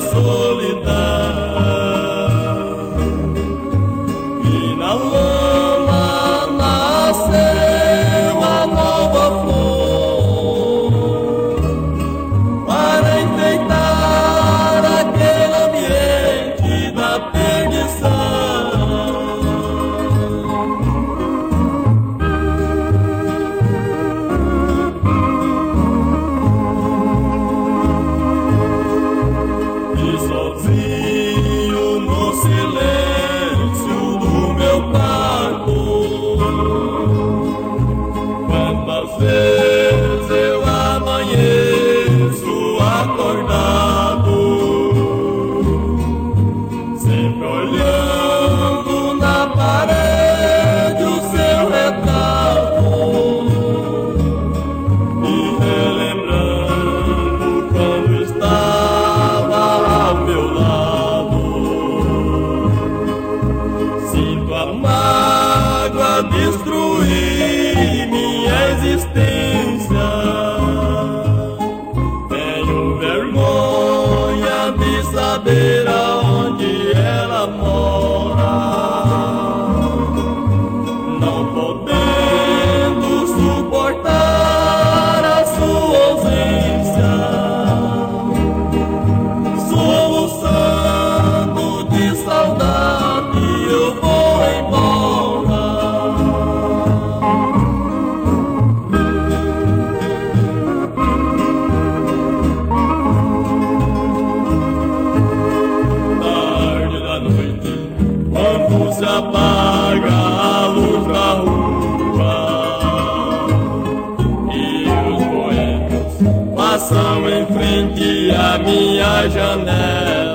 Solidão, e na lama nasceu a nova flor para enfeitar aquele ambiente da perdição. Sozinho no silêncio do meu quarto, quantas vezes eu amanheço acordado, sempre olhando na parede o seu retrato e relembrando quando estava ao meu lado. Sinto a mágoa destruir minha existência. Tenho vergonha de saber aonde ela mora, não podendo suportar a sua ausência, soluçando de saudade eu vou embora. Tarde da noite, quando se apaga a luz da rua e os boêmios passam em frente à minha janela,